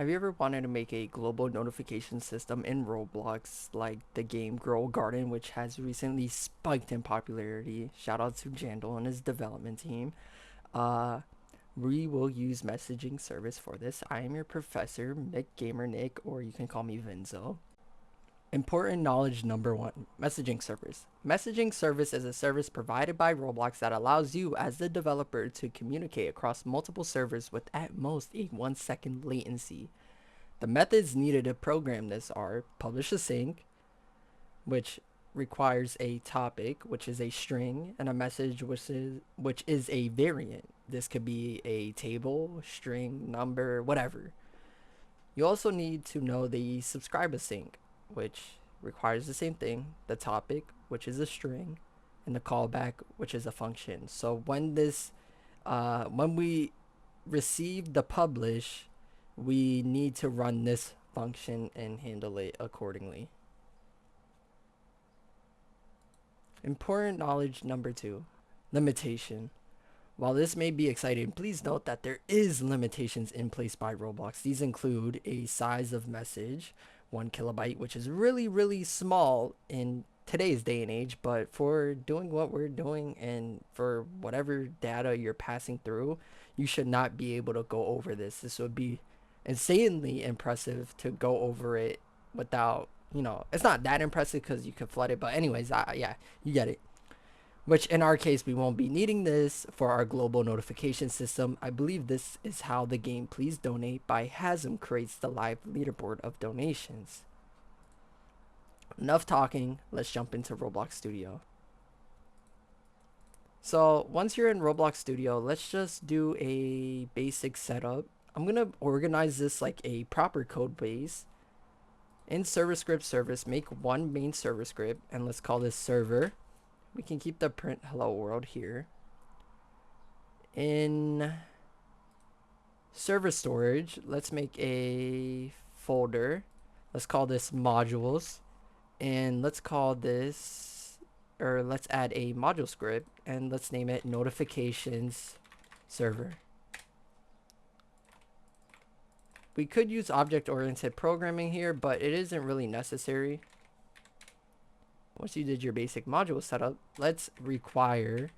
Have you ever wanted to make a global notification system in Roblox like the game Grow Garden, which has recently spiked in popularity? Shout out to Jandal and his development team. Uh, we will use messaging service for this. I am your professor, Mick Gamer Nick, or you can call me Vinzo. Important knowledge number one, messaging service. Messaging service is a service provided by Roblox that allows you as the developer to communicate across multiple servers with at most a 1 second latency. The methods needed to program this are publish a sync, which requires a topic, which is a string, and a message, which is a variant. This could be a table, string, number, whatever. You also need to know the subscribe sync, which requires the same thing, the topic, which is a string, and the callback, which is a function. So when we receive the publish, we need to run this function and handle it accordingly. Important knowledge number two, limitation. While this may be exciting, please note that there is limitations in place by Roblox. These include a size of message, 1 KB, which is really, really small in today's day and age, but for doing what we're doing and for whatever data you're passing through, you should not be able to go over this. This would be insanely impressive to go over it without, it's not that impressive because you could flood it, but anyways, yeah, you get it. Which in our case, we won't be needing this for our global notification system. I believe this is how the game Please Donate by Hasm creates the live leaderboard of donations. Enough talking, let's jump into Roblox Studio. So once you're in Roblox Studio, let's just do a basic setup. I'm gonna organize this like a proper code base. In server script service, make one main server script, and let's call this server. We can keep the print hello world here. In server storage, let's make a folder. Let's call this modules, and let's call this, or let's add a module script, and let's name it notifications server. We could use object-oriented programming here, but it isn't really necessary. Once you did your basic module setup, let's require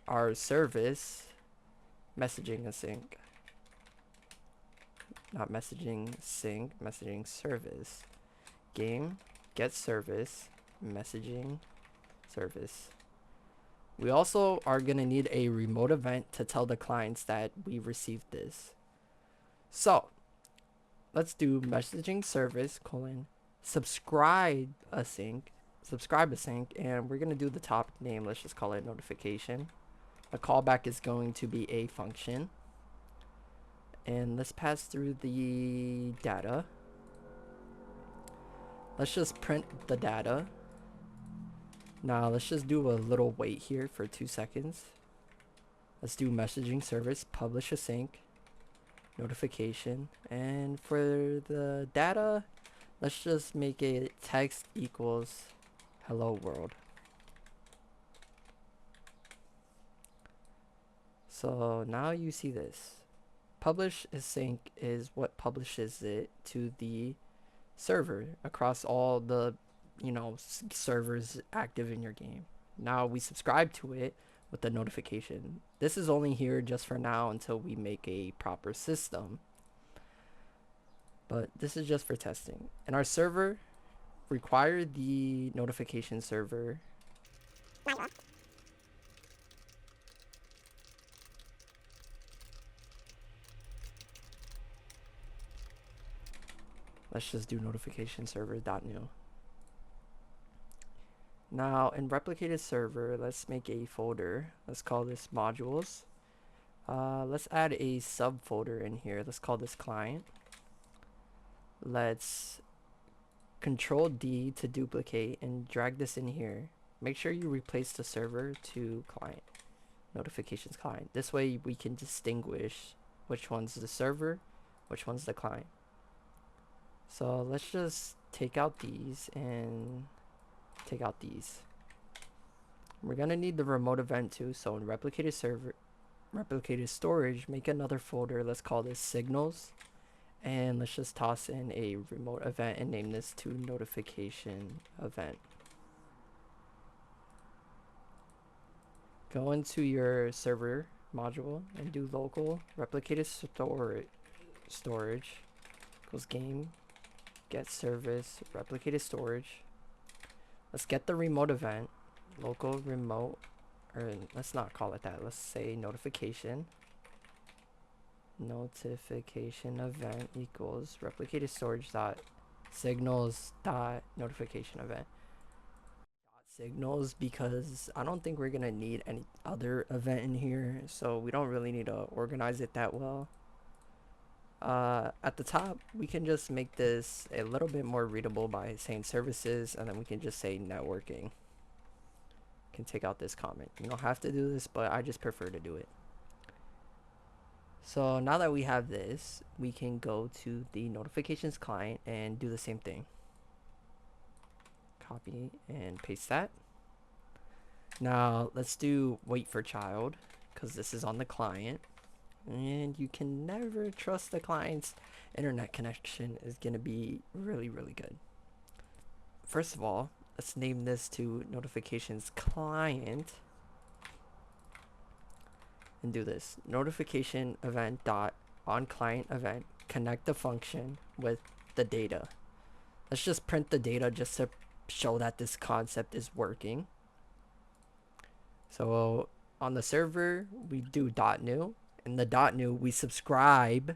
our service messaging sync. Not messaging sync, messaging service. Game get service messaging service. We also are going to need a remote event to tell the clients that we received this. So let's do messaging service colon subscribe a sync, and we're going to do the top name. Let's just call it notification. A callback is going to be a function, and let's pass through the data. Let's just print the data. Now let's just do a little wait here for 2 seconds. Let's do messaging service publish a sync notification, and for the data, let's just make it text equals hello world. So now you see this. Publish a sync is what publishes it to the server across all the servers active in your game. Now we subscribe to it with the notification. This is only here just for now until we make a proper system, but this is just for testing. And our server require the notification server let's just do notification server.new. Now in replicated server, let's make a folder. Let's call this modules. Let's add a subfolder in here. Let's call this client. Let's Control D to duplicate and drag this in here. Make sure you replace the server to client, notifications client. This way we can distinguish which one's the server, which one's the client. So let's just take out these and take out these. We're gonna need the remote event too, so in replicated storage, make another folder. Let's call this signals, And let's just toss in a remote event and name this to notification event. Go into your server module and do local replicated storage equals game get service replicated storage. Let's get the remote event, local remote, or let's not call it that. Let's say notification event equals replicated storage dot signals dot notification event signals, because I don't think we're gonna need any other event in here, so we don't really need to organize it that well. At the top, we can just make this a little bit more readable by saying services, and then we can just say networking. Can take out this comment. You don't have to do this, but I just prefer to do it. So now that we have this, we can go to the notifications client and do the same thing. Copy and paste that. Now let's do wait for child, because this is on the client, and you can never trust the client's internet connection is going to be really good. First of all, let's name this to notifications client and do this notification event dot on client event connect the function with the data. Let's just print the data just to show that this concept is working. So on the server we do .new. In the .new we subscribe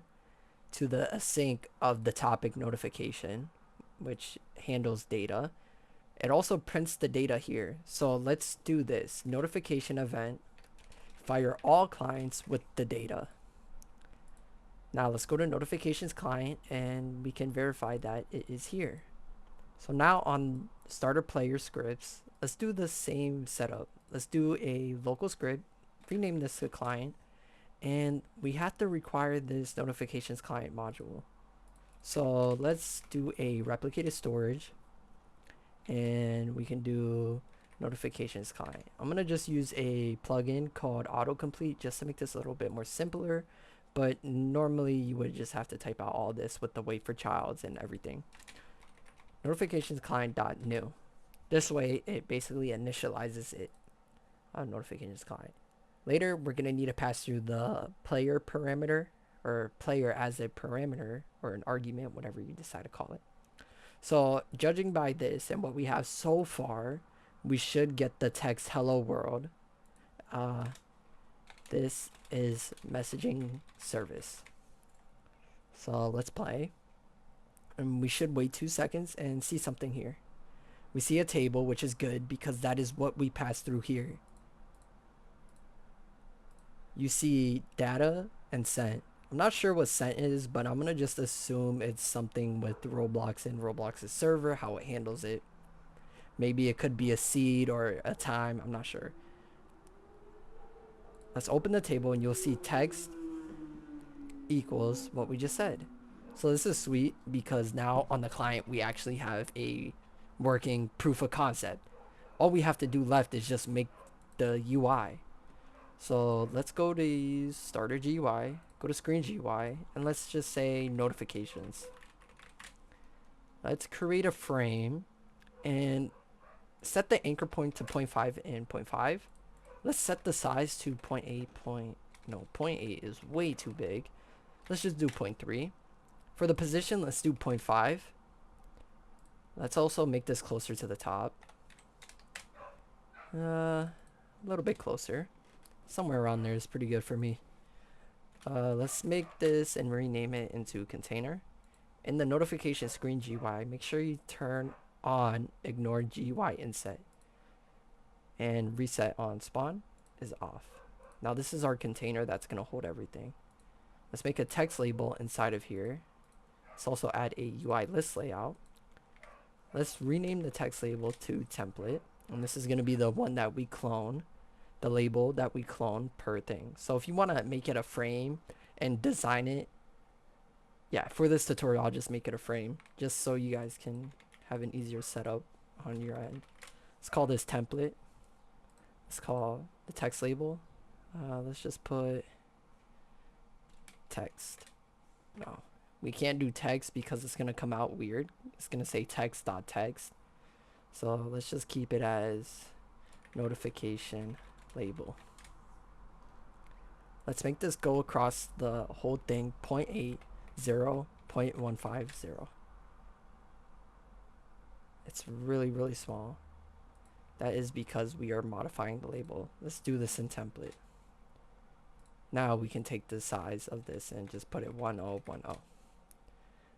to the async of the topic notification, which handles data. It also prints the data here. So let's do this notification event fire all clients with the data. Now let's go to notifications client and we can verify that it is here. So now on starter player scripts, let's do the same setup. Let's do a local script, rename this to client, and we have to require this notifications client module. So let's do a replicated storage, and we can do notifications client. I'm gonna just use a plugin called autocomplete just to make this a little bit more simpler, but normally you would just have to type out all this with the wait for childs and everything. Notifications client dot new. This way it basically initializes it on notifications client. Later we're gonna need to pass through the player parameter, or player as a parameter or an argument, whatever you decide to call it. So judging by this and what we have so far, we should get the text hello world. This is messaging service. So let's play. And we should wait 2 seconds and see something here. We see a table, which is good because that is what we pass through here. You see data and sent. I'm not sure what sent is, but I'm gonna just assume it's something with Roblox and Roblox's server, how it handles it. Maybe it could be a seed or a time, I'm not sure. Let's open the table and you'll see text equals what we just said. So this is sweet because now on the client we actually have a working proof of concept. All we have to do left is just make the UI. So let's go to starter GUI, go to screen GUI, and let's just say notifications. Let's create a frame and set the anchor point to 0.5 and 0.5. Let's set the size to 0.8. No, 0.8 is way too big. Let's just do 0.3. For the position, let's do 0.5. Let's also make this closer to the top. A little bit closer. Somewhere around there is pretty good for me. Let's make this and rename it into container. In the notification screen GUI, make sure you turn on ignore GUI inset. And reset on spawn is off. Now this is our container that's going to hold everything. Let's make a text label inside of here. Let's also add a UI list layout. Let's rename the text label to template. And this is going to be the one that we clone. The label that we clone per thing. So if you want to make it a frame and design it, yeah, for this tutorial I'll just make it a frame just so you guys can have an easier setup on your end. Let's call this template. Let's call the text label. Let's just put text. No, We can't do text because it's gonna come out weird. It's gonna say text.text. So let's just keep it as notification label. Let's make this go across the whole thing 0.80, 0.150. It's really, really small. That is because we are modifying the label. Let's do this in template. Now we can take the size of this and just put it 1010.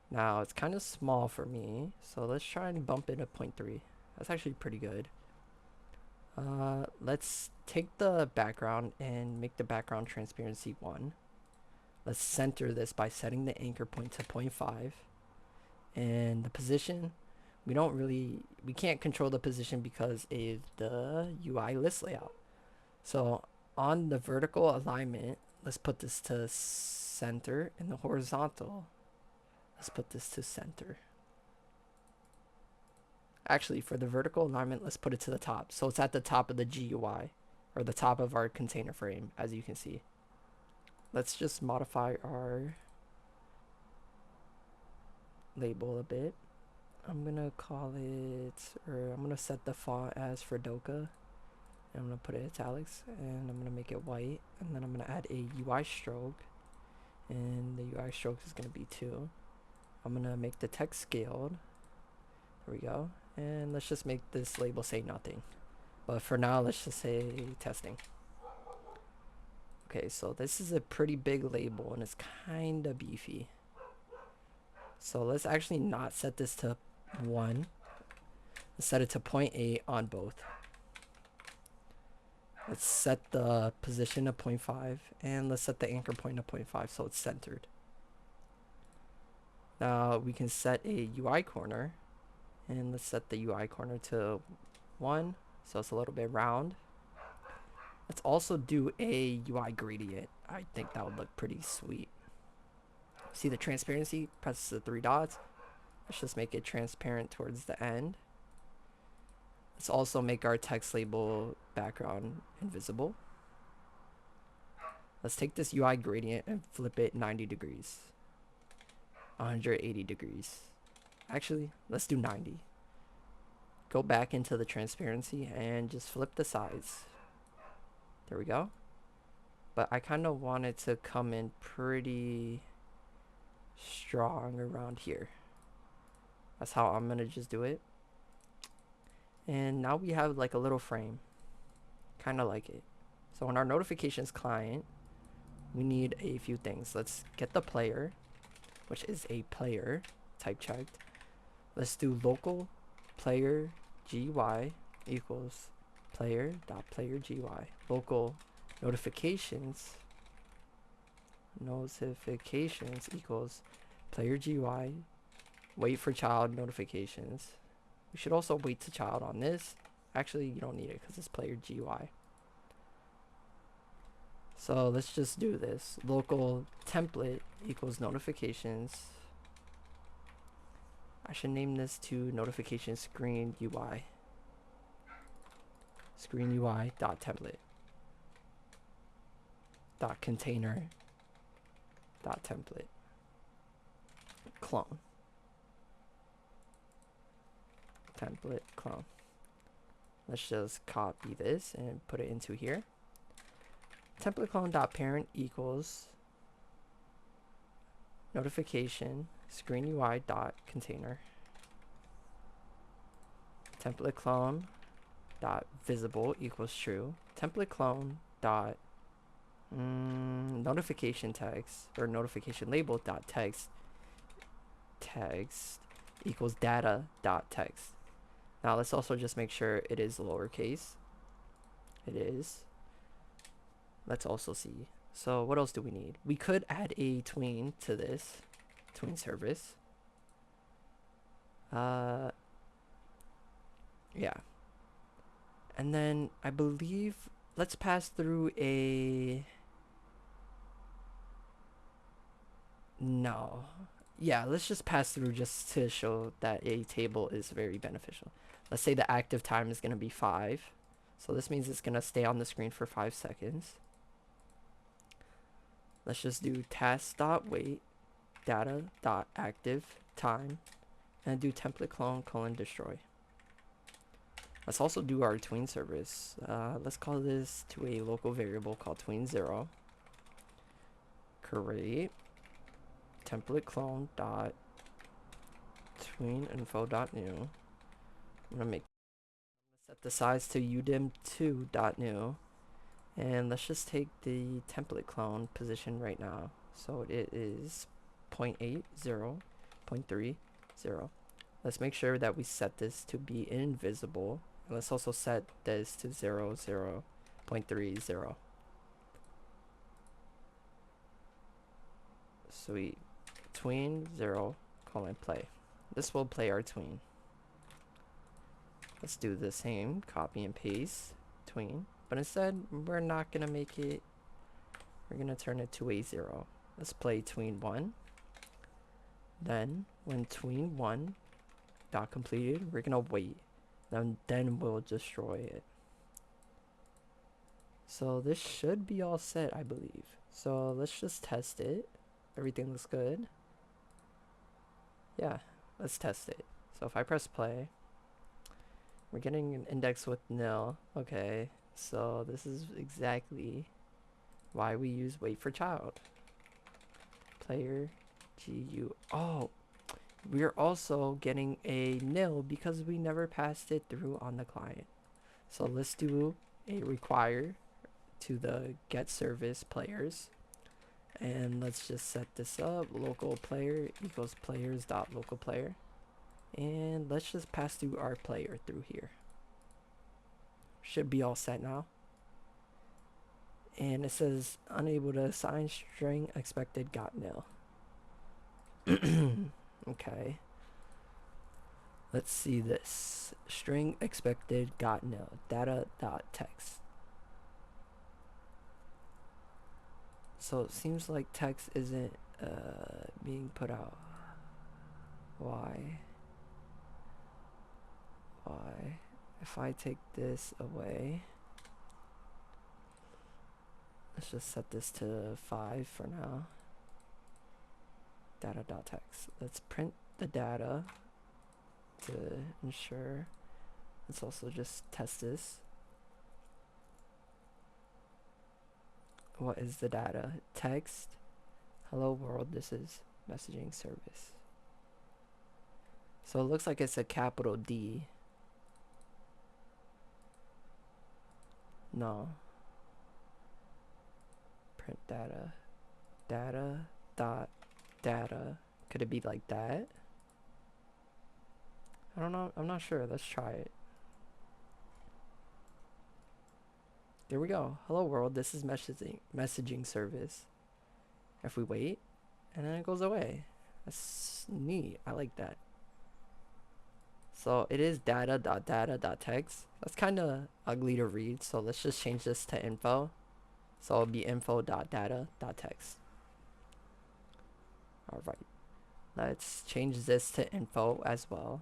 Now it's kind of small for me, so let's try and bump it to 0.3. That's actually pretty good. Let's take the background and make the background transparency 1. Let's center this by setting the anchor point to 0.5. And the position, we can't control the position because of the UI list layout. So on the vertical alignment, let's put this to center, and the horizontal, let's put this to center. Actually, for the vertical alignment, let's put it to the top. So it's at the top of the GUI, or the top of our container frame, as you can see. Let's just modify our label a bit. I'm gonna call it, or I'm gonna set the font as Fredoka. I'm gonna put it italics, and I'm gonna make it white, and then I'm gonna add a UI stroke, and the UI stroke is gonna be 2. I'm gonna make the text scaled. There we go. And let's just make this label say nothing. But for now, let's just say testing. Okay, so this is a pretty big label, and it's kind of beefy. So let's actually not set this to 1. Let's set it to 0.8 on both. Let's set the position to 0.5, and let's set the anchor point to 0.5 so it's centered. Now we can set a UI corner, and let's set the UI corner to 1 so it's a little bit round. Let's also do a UI gradient. I think that would look pretty sweet. See the transparency? Press the 3 dots. Let's just make it transparent towards the end. Let's also make our text label background invisible. Let's take this UI gradient and flip it 90 degrees. 180 degrees. Actually, let's do 90. Go back into the transparency and just flip the sides. There we go. But I kind of want it to come in pretty strong around here. That's how I'm gonna just do it. And now we have like a little frame. Kind of like it. So on our notifications client, we need a few things. Let's get the player, which is a player, type checked. Let's do local player GUI equals player.player GUI. Local notifications equals player GUI. Wait for child notifications. We should also wait to child on this. Actually, you don't need it because it's player GUI. So let's just do this. Local template equals notifications. I should name this to notification screen UI. Screen UI dot template dot container dot template. Clone. Template clone. Let's just copy this and put it into here. Template clone dot parent equals notification screen UI dot container. Template clone dot visible equals true. Template clone dot notification text or notification label dot text equals data dot text. Now let's also just make sure it is lowercase. It is. Let's also see. So what else do we need? We could add a tween to this. Tween service. Yeah. And then I believe let's pass through a no. Yeah, let's just pass through just to show that a table is very beneficial. Let's say the active time is going to be 5. So this means it's going to stay on the screen for 5 seconds. Let's just do task.wait data dot active time, and do template clone colon destroy. Let's also do our tween service. Let's call this to a local variable called tween0. Create template clone dot tween info dot new. I'm gonna set the size to udim2 dot new, and let's just take the template clone position right now. So it is 0.80, 0.30. Let's make sure that we set this to be invisible. And let's also set this to 0.30. Sweet. Tween 0 colon play. This will play our tween. Let's do the same, copy and paste tween, but instead we're not gonna make it, we're gonna turn it to a 0. Let's play tween 1. Then when tween 1 dot completed, we're gonna wait. Then we'll destroy it. So this should be all set, I believe. So let's just test it. Everything looks good. Yeah, let's test it. So if I press play, we're getting an index with nil. Okay, so this is exactly why we use wait for child. Player GU. Oh, we're also getting a nil because we never passed it through on the client. So let's do a require to the get service players, and let's just set this up. Local player equals players dot local player, and let's just pass through our player through here. Should be all set now. And it says unable to assign string expected got nil. Okay, let's see this. String expected got nil. Data dot text. So it seems like text isn't being put out. Why? If I take this away, let's just set this to 5 for now. Data dot text. Let's print the data to ensure. Let's also just test this. What is the data? Text. Hello world, this is messaging service. So it looks like it's a capital D. No. Print data. Data dot data. Could it be like that? I don't know. I'm not sure. Let's try it. There we go. Hello world, this is messaging service. If we wait, and then it goes away. That's neat. I like that. So it is data.data.text. That's kind of ugly to read, so let's just change this to info. So it'll be info.data.text. Alright. Let's change this to info as well.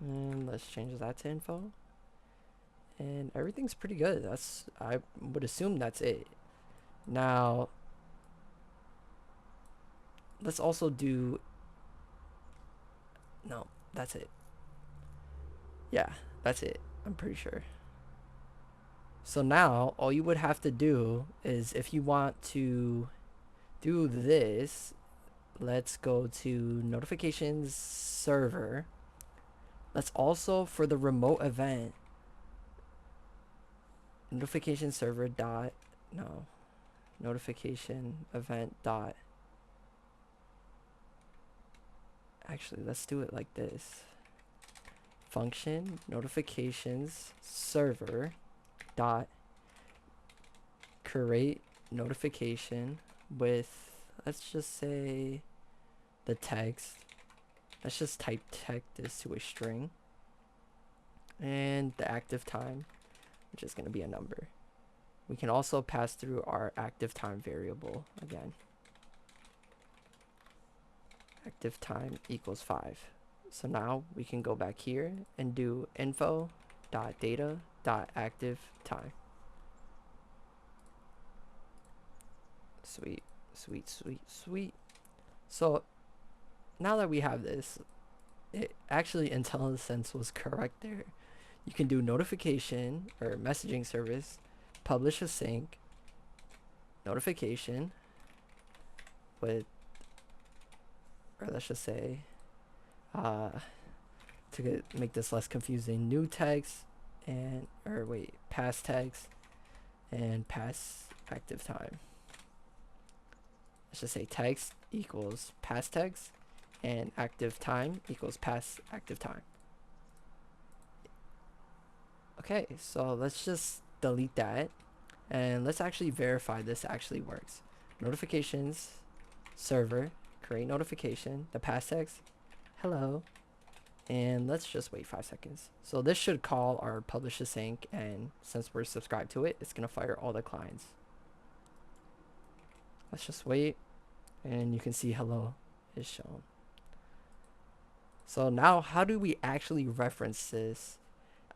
And let's change that to info. And everything's pretty good. I would assume that's it. Now, let's also do, no, that's it. Yeah, that's it. I'm pretty sure. So now all you would have to do is, if you want to do this, let's go to notifications server. Let's also, for the remote event, notification server dot, no, notification event dot, actually let's do it like this. Function notifications server dot create notification with, let's just say, the text. Let's just type this to a string, and the active time, which is going to be a number. We can also pass through our active time variable again. Active time equals 5. So now we can go back here and do info.data.active time. Sweet, sweet, sweet, sweet. So now that we have this, it actually IntelliSense was correct there. You can do notification or messaging service, publish a sync, notification with, or let's just say, uh, make this less confusing, new text and, or wait, past text and past active time. Let's just say text equals past text and active time equals past active time. Okay, so let's just delete that and let's actually verify this actually works. Notifications, server, create notification, the past text, hello, and let's just wait 5 seconds. So this should call our publish async, and since we're subscribed to it, it's gonna fire all the clients. Let's just wait, and you can see hello is shown. So now how do we actually reference this?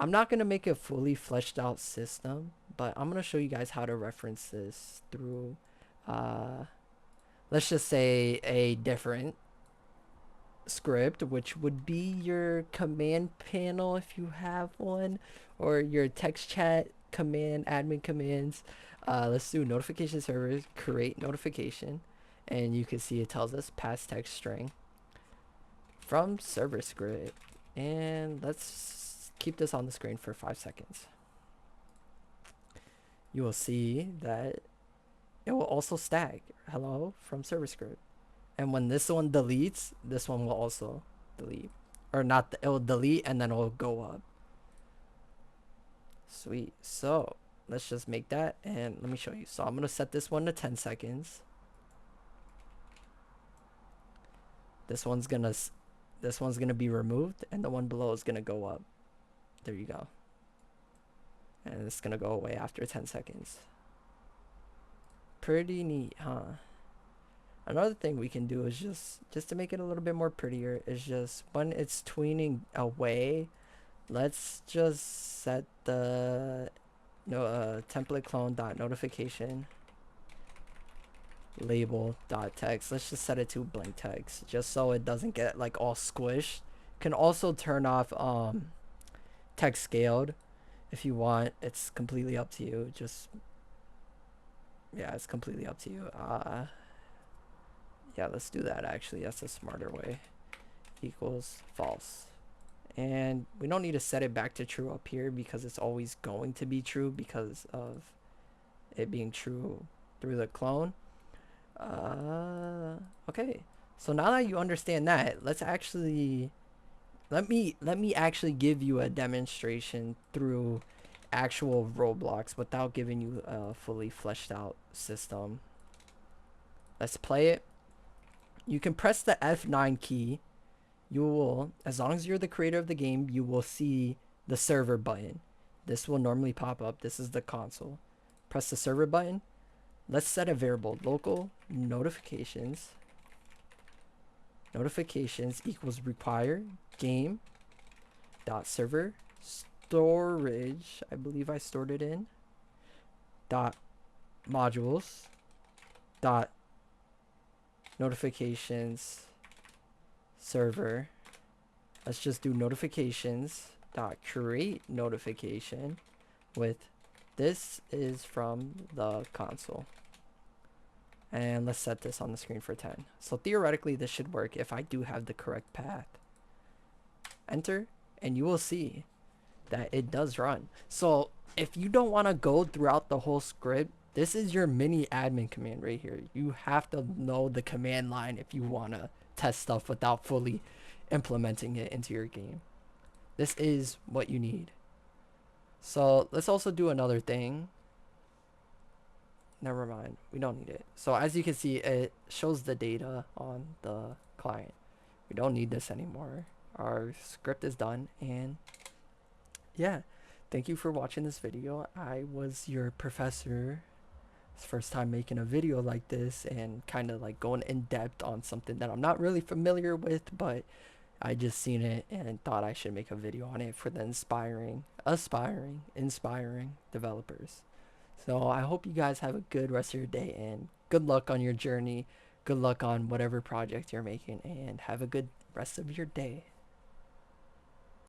I'm not going to make a fully fleshed out system, but I'm going to show you guys how to reference this through, let's just say a different script, which would be your command panel if you have one, or your text chat command, admin commands. Let's do notification servers, create notification, and you can see it tells us past text string from server script, and let's keep this on the screen for 5 seconds. You will see that it will also stack hello from server script, and when this one deletes, this one will also delete, or not, it will delete and then it will go up. Sweet. So let's just make that, and let me show you. So I'm gonna set this one to 10 seconds. This one's gonna be removed, and the one below is gonna go up. There you go. And it's gonna go away after 10 seconds. Pretty neat, huh? Another thing we can do is just to make it a little bit more prettier is just when it's tweening away, let's just set the template clone dot notification label dot text. Let's just set it to blank text just so it doesn't get like all squished. Can also turn off text scaled if you want. It's completely up to you. Just, yeah, it's completely up to you. Yeah, let's do that actually. That's a smarter way. Equals false. And we don't need to set it back to true up here because it's always going to be true because of it being true through the clone. Okay, so now that you understand that, let's actually let me actually give you a demonstration through actual Roblox without giving you a fully fleshed out system. Let's play it. You can press the F9 key. You will, as long as you're the creator of the game, you will see the server button. This will normally pop up. This is the console. Press the server button. Let's set a variable, local notifications equals require game dot server storage, I believe I stored it in, dot modules dot notifications server. Let's just do notifications dot create notification with this is from the console, and let's set this on the screen for 10. So theoretically this should work if I do have the correct path. Enter, and you will see that it does run. So if you don't want to go throughout the whole script, this is your mini admin command right here. You have to know the command line if you want to test stuff without fully implementing it into your game. This is what you need. So let's also do another thing. Never mind, we don't need it. So as you can see, it shows the data on the client. We don't need this anymore. Our script is done, and yeah, thank you for watching this video. I was your professor. It's first time making a video like this and kind of like going in depth on something that I'm not really familiar with, but I just seen it and thought I should make a video on it for the inspiring developers. So I hope you guys have a good rest of your day and good luck on your journey good luck on whatever project you're making, and have a good rest of your day.